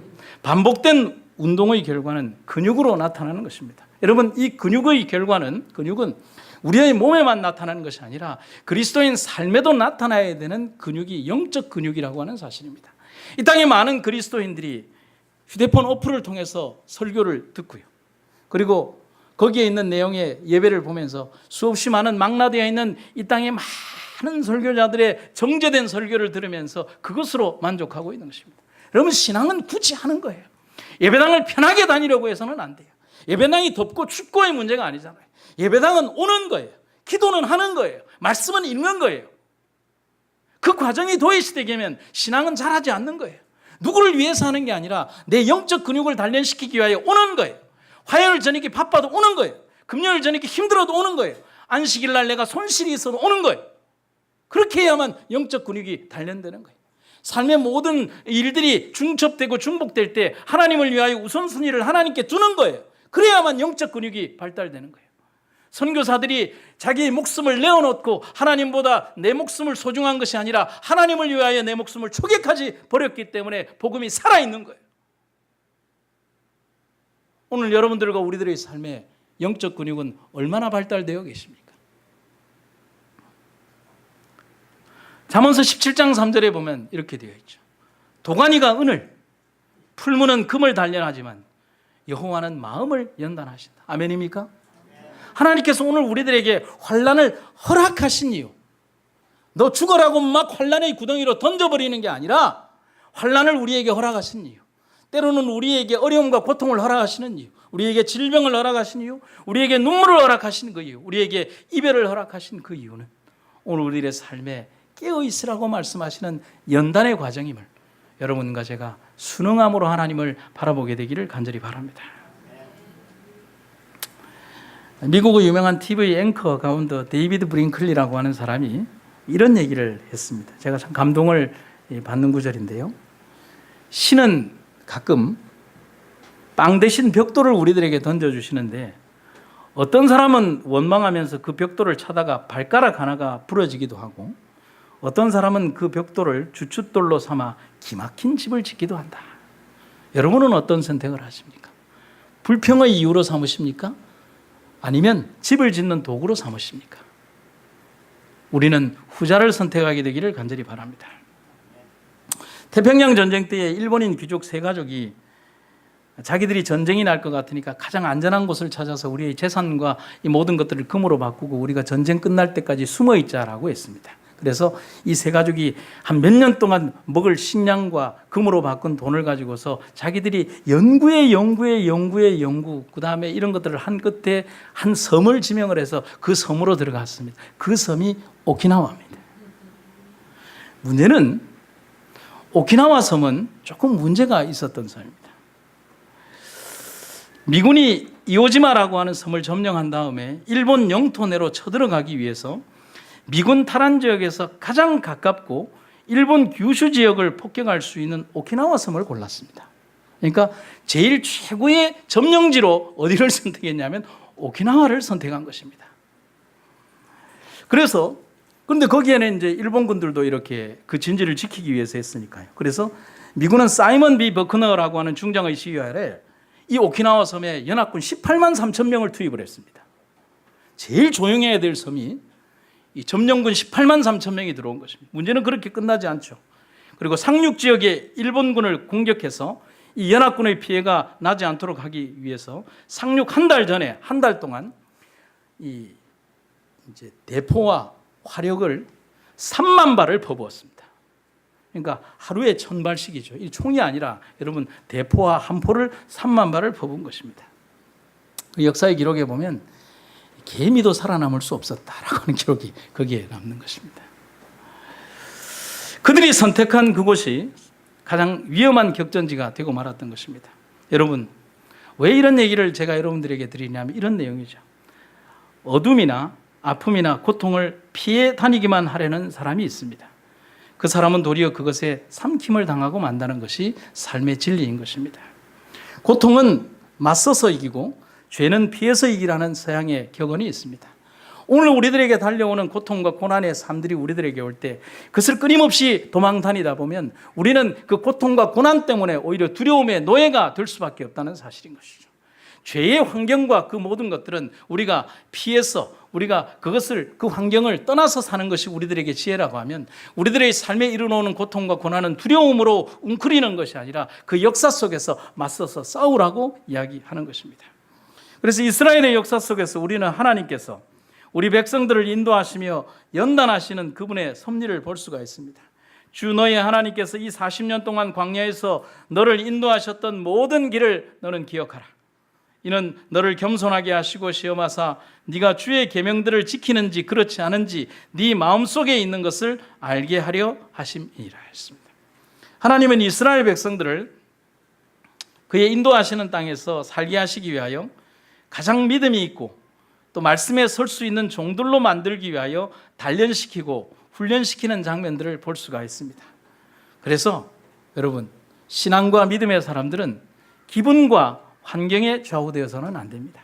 반복된 운동의 결과는 근육으로 나타나는 것입니다. 여러분 이 근육은 우리의 몸에만 나타나는 것이 아니라 그리스도인 삶에도 나타나야 되는 근육이 영적 근육이라고 하는 사실입니다. 이 땅에 많은 그리스도인들이 휴대폰 어플을 통해서 설교를 듣고요. 그리고 거기에 있는 내용의 예배를 보면서 수없이 많은 망라되어 있는 이 땅의 많은 설교자들의 정제된 설교를 들으면서 그것으로 만족하고 있는 것입니다. 여러분 신앙은 굳이 하는 거예요. 예배당을 편하게 다니려고 해서는 안 돼요. 예배당이 덥고 춥고의 문제가 아니잖아요. 예배당은 오는 거예요. 기도는 하는 거예요. 말씀은 읽는 거예요. 그 과정이 도외시되게 신앙은 잘하지 않는 거예요. 누구를 위해서 하는 게 아니라 내 영적 근육을 단련시키기 위하여 오는 거예요. 화요일 저녁에 바빠도 오는 거예요. 금요일 저녁에 힘들어도 오는 거예요. 안식일 날 내가 손실이 있어도 오는 거예요. 그렇게 해야만 영적 근육이 단련되는 거예요. 삶의 모든 일들이 중첩되고 중복될 때 하나님을 위하여 우선순위를 하나님께 두는 거예요. 그래야만 영적 근육이 발달되는 거예요. 선교사들이 자기의 목숨을 내어놓고 하나님보다 내 목숨을 소중한 것이 아니라 하나님을 위하여 내 목숨을 초계까지 버렸기 때문에 복음이 살아있는 거예요. 오늘 여러분들과 우리들의 삶에 영적 근육은 얼마나 발달되어 계십니까? 잠언서 17장 3절에 보면 이렇게 되어 있죠. 도가니가 은을, 풀무는 금을 단련하지만 여호와는 마음을 연단하신다. 아멘입니까? 하나님께서 오늘 우리들에게 환난을 허락하신 이유, 너 죽어라고 막 환난의 구덩이로 던져버리는 게 아니라 환난을 우리에게 허락하신 이유, 때로는 우리에게 어려움과 고통을 허락하시는 이유, 우리에게 질병을 허락하신 이유, 우리에게 눈물을 허락하신 그 이유, 우리에게 이별을 허락하신 그 이유는 오늘 우리의 삶에 깨어있으라고 말씀하시는 연단의 과정임을 여러분과 제가 순응함으로 하나님을 바라보게 되기를 간절히 바랍니다. 미국의 유명한 TV 앵커 가운데 데이비드 브링클리라고 하는 사람이 이런 얘기를 했습니다. 제가 참 감동을 받는 구절인데요. 신은 가끔 빵 대신 벽돌을 우리들에게 던져주시는데 어떤 사람은 원망하면서 그 벽돌을 차다가 발가락 하나가 부러지기도 하고 어떤 사람은 그 벽돌을 주춧돌로 삼아 기막힌 집을 짓기도 한다. 여러분은 어떤 선택을 하십니까? 불평의 이유로 삼으십니까? 아니면 집을 짓는 도구로 삼으십니까? 우리는 후자를 선택하게 되기를 간절히 바랍니다. 태평양 전쟁 때에 일본인 귀족 세 가족이 자기들이 전쟁이 날 것 같으니까 가장 안전한 곳을 찾아서 우리의 재산과 이 모든 것들을 금으로 바꾸고 우리가 전쟁 끝날 때까지 숨어 있자라고 했습니다. 그래서 이 세 가족이 한 몇 년 동안 먹을 식량과 금으로 바꾼 돈을 가지고서 자기들이 연구, 그 다음에 이런 것들을 한 끝에 한 섬을 지명을 해서 그 섬으로 들어갔습니다. 그 섬이 오키나와입니다. 문제는 오키나와 섬은 조금 문제가 있었던 섬입니다. 미군이 이오지마라고 하는 섬을 점령한 다음에 일본 영토 내로 쳐들어가기 위해서 미군 탈환 지역에서 가장 가깝고 일본 규슈 지역을 폭격할 수 있는 오키나와 섬을 골랐습니다. 그러니까 제일 최고의 점령지로 어디를 선택했냐면 오키나와를 선택한 것입니다. 그런데 거기에는 이제 일본군들도 이렇게 그 진지를 지키기 위해서 했으니까요. 그래서 미군은 사이먼 B 버크너라고 하는 중장의 지휘 아래 이 오키나와 섬에 연합군 18만 3천 명을 투입을 했습니다. 제일 조용해야 될 섬이 이 점령군 18만 3천 명이 들어온 것입니다. 문제는 그렇게 끝나지 않죠. 그리고 상륙 지역에 일본군을 공격해서 이 연합군의 피해가 나지 않도록 하기 위해서 상륙 한 달 동안 이 이제 대포와 화력을 3만 발을 퍼부었습니다. 그러니까 하루에 1000발씩이죠. 이 총이 아니라 여러분 대포와 한 포를 3만 발을 퍼부은 것입니다. 그 역사의 기록에 보면 개미도 살아남을 수 없었다라고 하는 기록이 거기에 남는 것입니다. 그들이 선택한 그곳이 가장 위험한 격전지가 되고 말았던 것입니다. 여러분, 왜 이런 얘기를 제가 여러분들에게 드리냐면 이런 내용이죠. 어둠이나 아픔이나 고통을 피해 다니기만 하려는 사람이 있습니다. 그 사람은 도리어 그것에 삼킴을 당하고 만다는 것이 삶의 진리인 것입니다. 고통은 맞서서 이기고 죄는 피해서 이기라는 서양의 격언이 있습니다. 오늘 우리들에게 달려오는 고통과 고난의 삶들이 우리들에게 올 때 그것을 끊임없이 도망 다니다 보면 우리는 그 고통과 고난 때문에 오히려 두려움의 노예가 될 수밖에 없다는 사실인 것이죠. 죄의 환경과 그 모든 것들은 우리가 피해서 우리가 그 환경을 떠나서 사는 것이 우리들에게 지혜라고 하면 우리들의 삶에 이르러오는 고통과 고난은 두려움으로 웅크리는 것이 아니라 그 역사 속에서 맞서서 싸우라고 이야기하는 것입니다. 그래서 이스라엘의 역사 속에서 우리는 하나님께서 우리 백성들을 인도하시며 연단하시는 그분의 섭리를 볼 수가 있습니다. 주 너의 하나님께서 이 40년 동안 광야에서 너를 인도하셨던 모든 길을 너는 기억하라. 이는 너를 겸손하게 하시고 시험하사 네가 주의 계명들을 지키는지 그렇지 않은지 네 마음속에 있는 것을 알게 하려 하심이라 했습니다. 하나님은 이스라엘 백성들을 그의 인도하시는 땅에서 살게 하시기 위하여 가장 믿음이 있고 또 말씀에 설 수 있는 종들로 만들기 위하여 단련시키고 훈련시키는 장면들을 볼 수가 있습니다. 그래서 여러분, 신앙과 믿음의 사람들은 기분과 환경에 좌우되어서는 안 됩니다.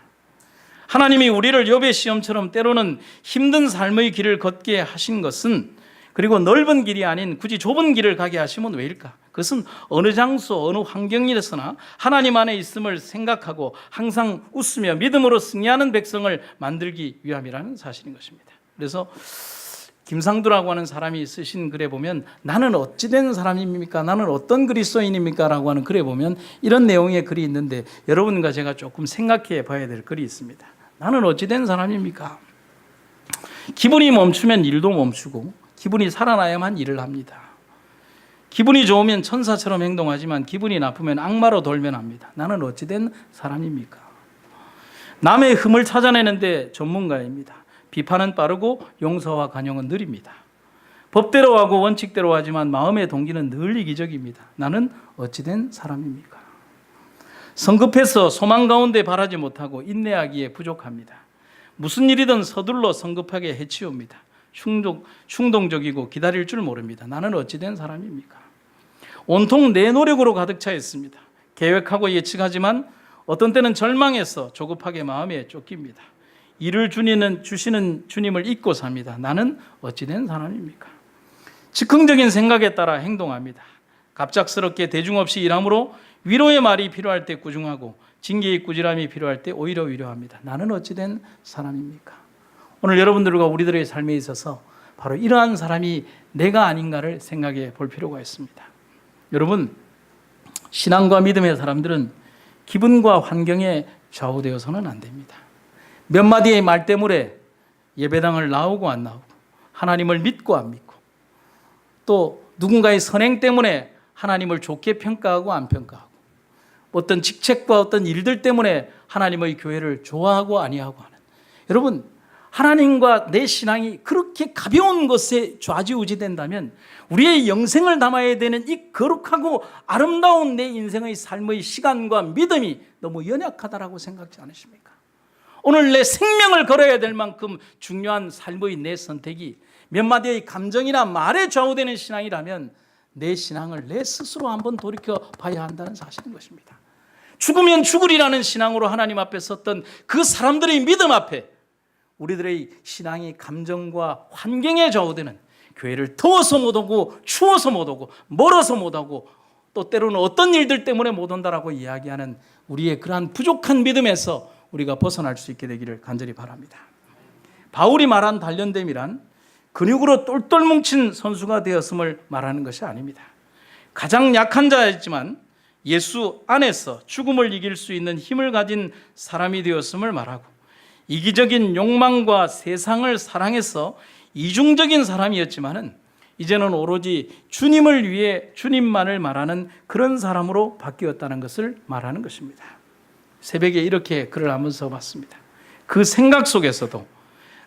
하나님이 우리를 욥의 시험처럼 때로는 힘든 삶의 길을 걷게 하신 것은 그리고 넓은 길이 아닌 굳이 좁은 길을 가게 하시면 왜일까? 그것은 어느 장소, 어느 환경이라서나 하나님 안에 있음을 생각하고 항상 웃으며 믿음으로 승리하는 백성을 만들기 위함이라는 사실인 것입니다. 그래서 김상두라고 하는 사람이 쓰신 글에 보면 나는 어찌 된 사람입니까? 나는 어떤 그리스도인입니까? 라고 하는 글에 보면 이런 내용의 글이 있는데 여러분과 제가 조금 생각해 봐야 될 글이 있습니다. 나는 어찌 된 사람입니까? 기분이 멈추면 일도 멈추고 기분이 살아나야만 일을 합니다. 기분이 좋으면 천사처럼 행동하지만 기분이 나쁘면 악마로 돌변합니다. 나는 어찌된 사람입니까? 남의 흠을 찾아내는데 전문가입니다. 비판은 빠르고 용서와 관용은 느립니다. 법대로 하고 원칙대로 하지만 마음의 동기는 늘 이기적입니다. 나는 어찌된 사람입니까? 성급해서 소망 가운데 바라지 못하고 인내하기에 부족합니다. 무슨 일이든 서둘러 성급하게 해치웁니다. 충동적이고 기다릴 줄 모릅니다. 나는 어찌된 사람입니까? 온통 내 노력으로 가득 차 있습니다. 계획하고 예측하지만 어떤 때는 절망해서 조급하게 마음에 쫓깁니다. 일을 주시는 주님을 잊고 삽니다. 나는 어찌된 사람입니까? 즉흥적인 생각에 따라 행동합니다. 갑작스럽게 대중 없이 일함으로 위로의 말이 필요할 때 꾸중하고 징계의 꾸지람이 필요할 때 오히려 위로합니다. 나는 어찌된 사람입니까? 오늘 여러분들과 우리들의 삶에 있어서 바로 이러한 사람이 내가 아닌가를 생각해 볼 필요가 있습니다. 여러분, 신앙과 믿음의 사람들은 기분과 환경에 좌우되어서는 안 됩니다. 몇 마디의 말 때문에 예배당을 나오고 안 나오고, 하나님을 믿고 안 믿고, 또 누군가의 선행 때문에 하나님을 좋게 평가하고 안 평가하고, 어떤 직책과 어떤 일들 때문에 하나님의 교회를 좋아하고 아니하고 하는, 여러분, 하나님과 내 신앙이 그렇게 가벼운 것에 좌지우지된다면 우리의 영생을 담아야 되는 이 거룩하고 아름다운 내 인생의 삶의 시간과 믿음이 너무 연약하다라고 생각지 않으십니까? 오늘 내 생명을 걸어야 될 만큼 중요한 삶의 내 선택이 몇 마디의 감정이나 말에 좌우되는 신앙이라면 내 신앙을 내 스스로 한번 돌이켜 봐야 한다는 사실인 것입니다. 죽으면 죽으리라는 신앙으로 하나님 앞에 섰던 그 사람들의 믿음 앞에 우리들의 신앙이 감정과 환경에 좌우되는, 교회를 더워서 못 오고 추워서 못 오고 멀어서 못 오고 또 때로는 어떤 일들 때문에 못 온다라고 이야기하는 우리의 그러한 부족한 믿음에서 우리가 벗어날 수 있게 되기를 간절히 바랍니다. 바울이 말한 단련됨이란 근육으로 똘똘 뭉친 선수가 되었음을 말하는 것이 아닙니다. 가장 약한 자였지만 예수 안에서 죽음을 이길 수 있는 힘을 가진 사람이 되었음을 말하고, 이기적인 욕망과 세상을 사랑해서 이중적인 사람이었지만은 이제는 오로지 주님을 위해 주님만을 말하는 그런 사람으로 바뀌었다는 것을 말하는 것입니다. 새벽에 이렇게 글을 한번 써봤습니다. 그 생각 속에서도,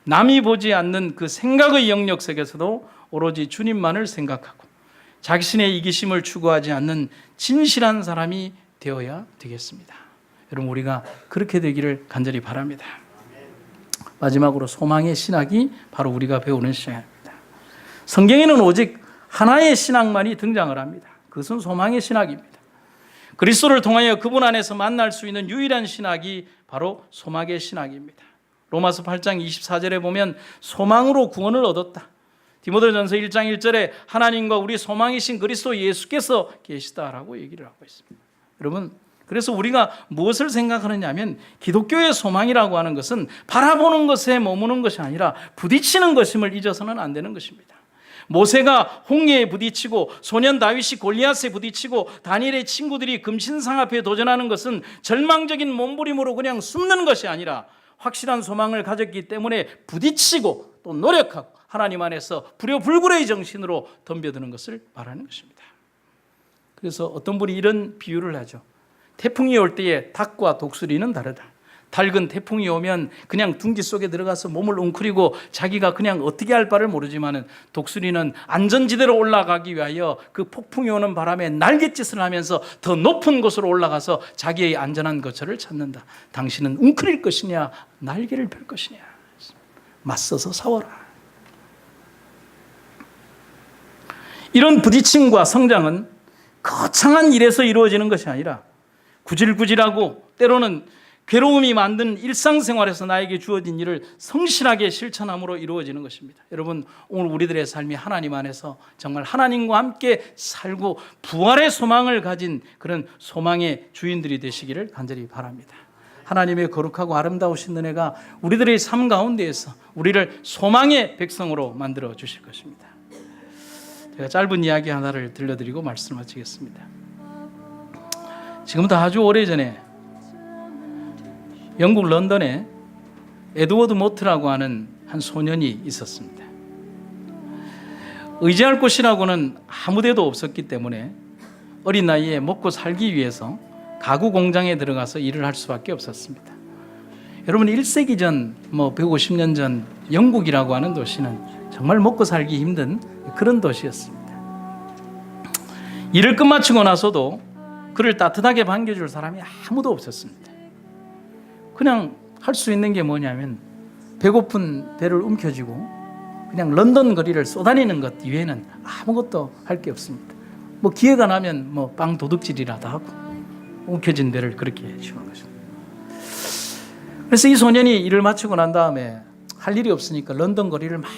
남이 보지 않는 그 생각의 영역 속에서도 오로지 주님만을 생각하고 자신의 이기심을 추구하지 않는 진실한 사람이 되어야 되겠습니다. 여러분, 우리가 그렇게 되기를 간절히 바랍니다. 마지막으로 소망의 신학이 바로 우리가 배우는 신학입니다. 성경에는 오직 하나의 신학만이 등장을 합니다. 그것은 소망의 신학입니다. 그리스도를 통하여 그분 안에서 만날 수 있는 유일한 신학이 바로 소망의 신학입니다. 로마서 8장 24절에 보면 소망으로 구원을 얻었다. 디모데전서 1장 1절에 하나님과 우리 소망이신 그리스도 예수께서 계시다라고 얘기를 하고 있습니다. 여러분, 그래서 우리가 무엇을 생각하느냐 하면 기독교의 소망이라고 하는 것은 바라보는 것에 머무는 것이 아니라 부딪히는 것임을 잊어서는 안 되는 것입니다. 모세가 홍해에 부딪히고 소년 다윗이 골리앗에 부딪히고 다니엘의 친구들이 금신상 앞에 도전하는 것은 절망적인 몸부림으로 그냥 숨는 것이 아니라 확실한 소망을 가졌기 때문에 부딪히고 또 노력하고 하나님 안에서 불효불굴의 정신으로 덤벼드는 것을 말하는 것입니다. 그래서 어떤 분이 이런 비유를 하죠. 태풍이 올 때에 닭과 독수리는 다르다. 닭은 태풍이 오면 그냥 둥지 속에 들어가서 몸을 웅크리고 자기가 그냥 어떻게 할 바를 모르지만 독수리는 안전지대로 올라가기 위하여 그 폭풍이 오는 바람에 날갯짓을 하면서 더 높은 곳으로 올라가서 자기의 안전한 거처를 찾는다. 당신은 웅크릴 것이냐 날개를 펼 것이냐 맞서서 싸워라. 이런 부딪힘과 성장은 거창한 일에서 이루어지는 것이 아니라 구질구질하고 때로는 괴로움이 만든 일상생활에서 나에게 주어진 일을 성실하게 실천함으로 이루어지는 것입니다. 여러분, 오늘 우리들의 삶이 하나님 안에서 정말 하나님과 함께 살고 부활의 소망을 가진 그런 소망의 주인들이 되시기를 간절히 바랍니다. 하나님의 거룩하고 아름다우신 은혜가 우리들의 삶 가운데에서 우리를 소망의 백성으로 만들어 주실 것입니다. 제가 짧은 이야기 하나를 들려드리고 말씀을 마치겠습니다. 지금부터 아주 오래전에 영국 런던에 에드워드 모트라고 하는 한 소년이 있었습니다. 의지할 곳이라고는 아무 데도 없었기 때문에 어린 나이에 먹고 살기 위해서 가구 공장에 들어가서 일을 할 수밖에 없었습니다. 여러분 1세기 전 150년 전 영국이라고 하는 도시는 정말 먹고 살기 힘든 그런 도시였습니다. 일을 끝마치고 나서도 그를 따뜻하게 반겨줄 사람이 아무도 없었습니다. 그냥 할 수 있는 게 뭐냐면 배고픈 배를 움켜쥐고 그냥 런던 거리를 쏘다니는 것 이외에는 아무것도 할 게 없습니다. 기회가 나면 빵 도둑질이라도 하고 움켜진 배를 그렇게 해주는 것입니다. 그래서 이 소년이 일을 마치고 난 다음에 할 일이 없으니까 런던 거리를 막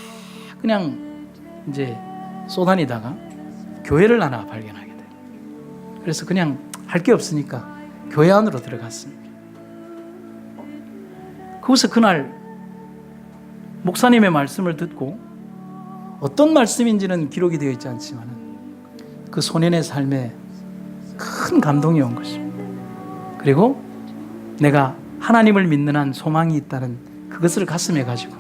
그냥 이제 쏘다니다가 교회를 하나 발견하게 돼요. 그래서 그냥 할 게 없으니까 교회 안으로 들어갔습니다. 거기서 그날 목사님의 말씀을 듣고 어떤 말씀인지는 기록이 되어 있지 않지만 그 소년의 삶에 큰 감동이 온 것입니다. 그리고 내가 하나님을 믿는 한 소망이 있다는 그것을 가슴에 가지고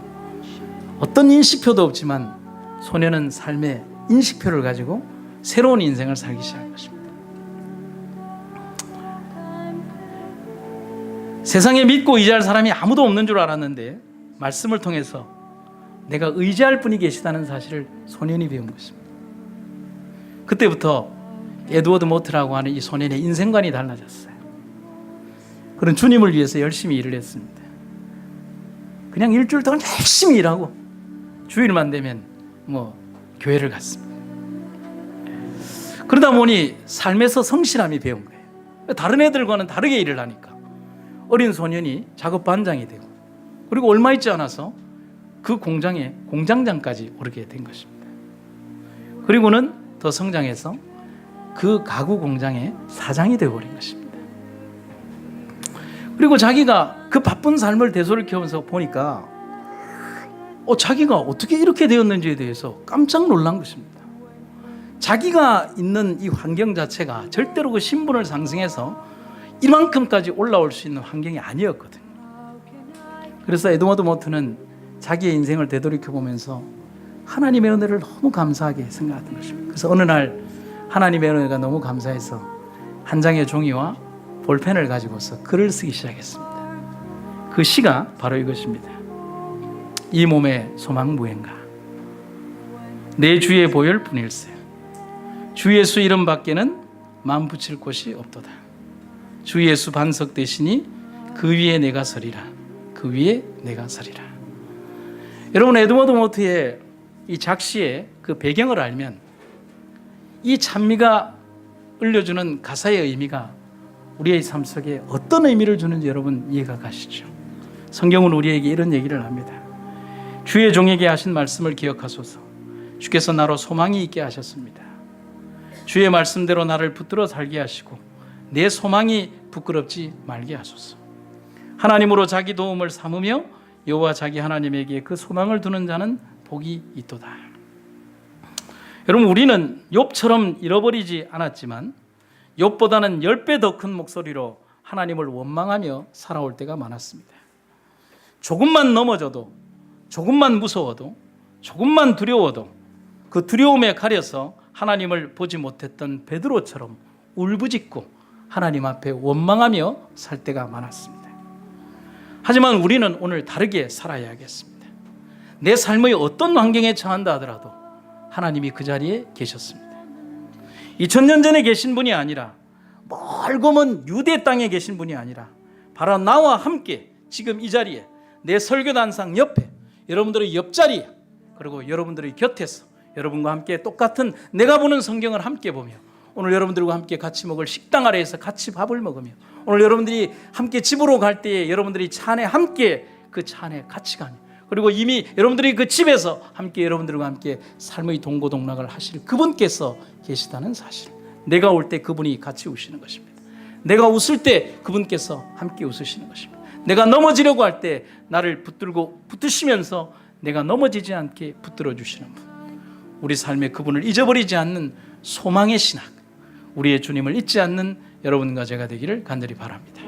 어떤 인식표도 없지만 소년은 삶의 인식표를 가지고 새로운 인생을 살기 시작한 것입니다. 세상에 믿고 의지할 사람이 아무도 없는 줄 알았는데 말씀을 통해서 내가 의지할 분이 계시다는 사실을 소년이 배운 것입니다. 그때부터 에드워드 모트라고 하는 이 소년의 인생관이 달라졌어요. 그런 주님을 위해서 열심히 일을 했습니다. 그냥 일주일 동안 열심히 일하고 주일만 되면 교회를 갔습니다. 그러다 보니 삶에서 성실함이 배운 거예요. 다른 애들과는 다르게 일을 하니까 어린 소년이 작업 반장이 되고 그리고 얼마 있지 않아서 그 공장에 공장장까지 오르게 된 것입니다. 그리고는 더 성장해서 그 가구 공장의 사장이 되어버린 것입니다. 그리고 자기가 그 바쁜 삶을 되돌이켜서 보니까 자기가 어떻게 이렇게 되었는지에 대해서 깜짝 놀란 것입니다. 자기가 있는 이 환경 자체가 절대로 그 신분을 상승해서 이만큼까지 올라올 수 있는 환경이 아니었거든요. 그래서 에드워드 모트는 자기의 인생을 되돌이켜보면서 하나님의 은혜를 너무 감사하게 생각했던 것입니다. 그래서 어느 날 하나님의 은혜가 너무 감사해서 한 장의 종이와 볼펜을 가지고서 글을 쓰기 시작했습니다. 그 시가 바로 이것입니다. 이 몸의 소망 무엔가 내 주의 보혈 뿐일세 주 예수 이름 밖에는 마음 붙일 곳이 없도다. 주 예수 반석 되시니 그 위에 내가 서리라. 그 위에 내가 서리라. 여러분 에드워드 모트의 이 작시의 그 배경을 알면 이 찬미가 을려주는 가사의 의미가 우리의 삶 속에 어떤 의미를 주는지 여러분 이해가 가시죠? 성경은 우리에게 이런 얘기를 합니다. 주의 종에게 하신 말씀을 기억하소서. 주께서 나로 소망이 있게 하셨습니다. 주의 말씀대로 나를 붙들어 살게 하시고 내 소망이 부끄럽지 말게 하소서. 하나님으로 자기 도움을 삼으며 여호와 자기 하나님에게 그 소망을 두는 자는 복이 있도다. 여러분 우리는 욥처럼 잃어버리지 않았지만 욥보다는 10배 더 큰 목소리로 하나님을 원망하며 살아올 때가 많았습니다. 조금만 넘어져도 조금만 무서워도 조금만 두려워도 그 두려움에 가려서 하나님을 보지 못했던 베드로처럼 울부짖고 하나님 앞에 원망하며 살 때가 많았습니다. 하지만 우리는 오늘 다르게 살아야겠습니다. 내 삶의 어떤 환경에 처한다 하더라도 하나님이 그 자리에 계셨습니다. 2000년 전에 계신 분이 아니라 멀고 먼 유대 땅에 계신 분이 아니라 바로 나와 함께 지금 이 자리에 내 설교단상 옆에 여러분들의 옆자리에 그리고 여러분들의 곁에서 여러분과 함께 똑같은 내가 보는 성경을 함께 보며 오늘 여러분들과 함께 같이 먹을 식당 아래에서 같이 밥을 먹으며 오늘 여러분들이 함께 집으로 갈 때에 여러분들이 차 안에 함께 그 차 안에 같이 가며 그리고 이미 여러분들이 그 집에서 함께 여러분들과 함께 삶의 동고동락을 하실 그분께서 계시다는 사실, 내가 올 때 그분이 같이 우시는 것입니다. 내가 웃을 때 그분께서 함께 웃으시는 것입니다. 내가 넘어지려고 할 때 나를 붙드시면서 내가 넘어지지 않게 붙들어 주시는 분, 우리 삶에 그분을 잊어버리지 않는 소망의 신학, 우리의 주님을 잊지 않는 여러분과 제가 되기를 간절히 바랍니다.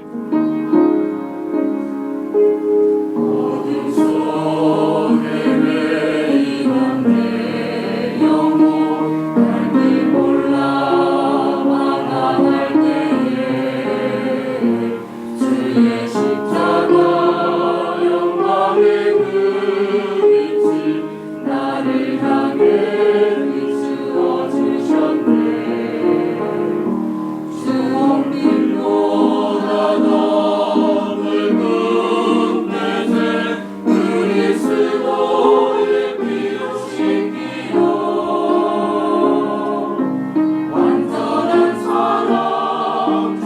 어둠 속에 내 영혼 멈추